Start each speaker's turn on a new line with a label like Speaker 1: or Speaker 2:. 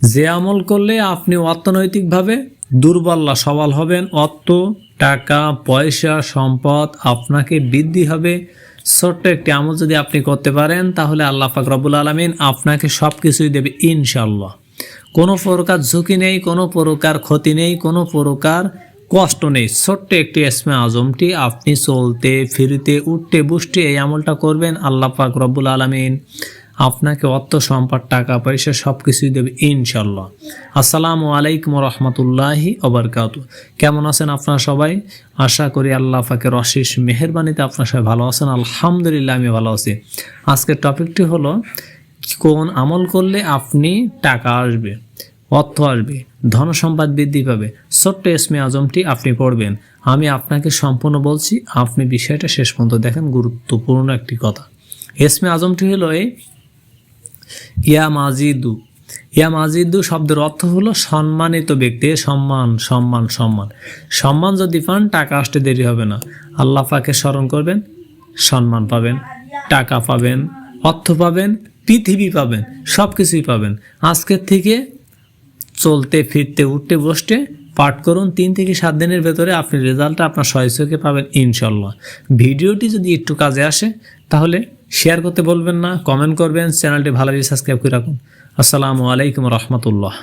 Speaker 1: যে আমল করলে আপনি অর্থনৈতিকভাবে দুর্বল সবল হবেন, অর্থ টাকা পয়সা সম্পদ আপনাকে বৃদ্ধি হবে। ছোট্ট একটি আমল যদি আপনি করতে পারেন তাহলে আল্লাহ পাক রব্বুল আলামিন আপনাকে সব কিছুই দেবে ইনশাআল্লাহ। কোনো প্রকার ঝুঁকি নেই, কোনো প্রকার ক্ষতি নেই, কোনো প্রকার কষ্ট নেই। ছোট্ট একটি ইসমে আজমটি আপনি চলতে ফিরতে উঠতে বসতে এই আমলটা করবেন, আল্লাহ পাক রব্বুল আলামিন আপনাকে অর্থ সম্পদ টাকা পয়সা সব কিছুই দেবে ইনশাল্লাহ। আসসালামু আলাইকুম রহমতুল্লাহি ওবারকাতুহু। কেমন আছেন আপনারা সবাই? আশা করি আল্লাহ পাকের অশেষ মেহেরবানিতে আপনারা সবাই ভালো আছেন। আলহামদুলিল্লাহ আমি ভালো আছি। আজকের টপিকটি হলো কোন আমল করলে আপনি টাকা আসবে, অর্থ আসবে, ধন সম্পদ বৃদ্ধি পাবে। ছোট্ট ইসমে আজমটি আপনি পড়বেন, আমি আপনাকে সম্পূর্ণ বলছি, আপনি বিষয়টা শেষ পর্যন্ত দেখেন। গুরুত্বপূর্ণ একটি কথা। ইসমে আজমটি হলো ইয়া মাজিদু। ইয়া মাজিদু শব্দের অর্থ হলো সম্মানিত ব্যক্তি। সম্মান সম্মান সম্মান সম্মান যদি পান টাকা আসতে দেরি হবে না। আল্লাহ পাকে স্মরণ করবেন, সম্মান পাবেন, টাকা পাবেন, অর্থ পাবেন, পৃথিবী পাবেন, সব কিছুই পাবেন। আজকের থেকে চলতে ফিরতে উঠতে বসতে পাঠ করুন। 3 থেকে 7 দিনের ভেতরে আপনি রেজাল্টটা আপনার সহজে পাবেন ইনশাল্লাহ। ভিডিওটি যদি একটু কাজে আসে তাহলে শেয়ার করতে বলবেন না, কমেন্ট করবেন, চ্যানেলটি ভালোভাবে সাবস্ক্রাইব করে রাখুন। আসসালামু আলাইকুম রহমতুল্লাহ।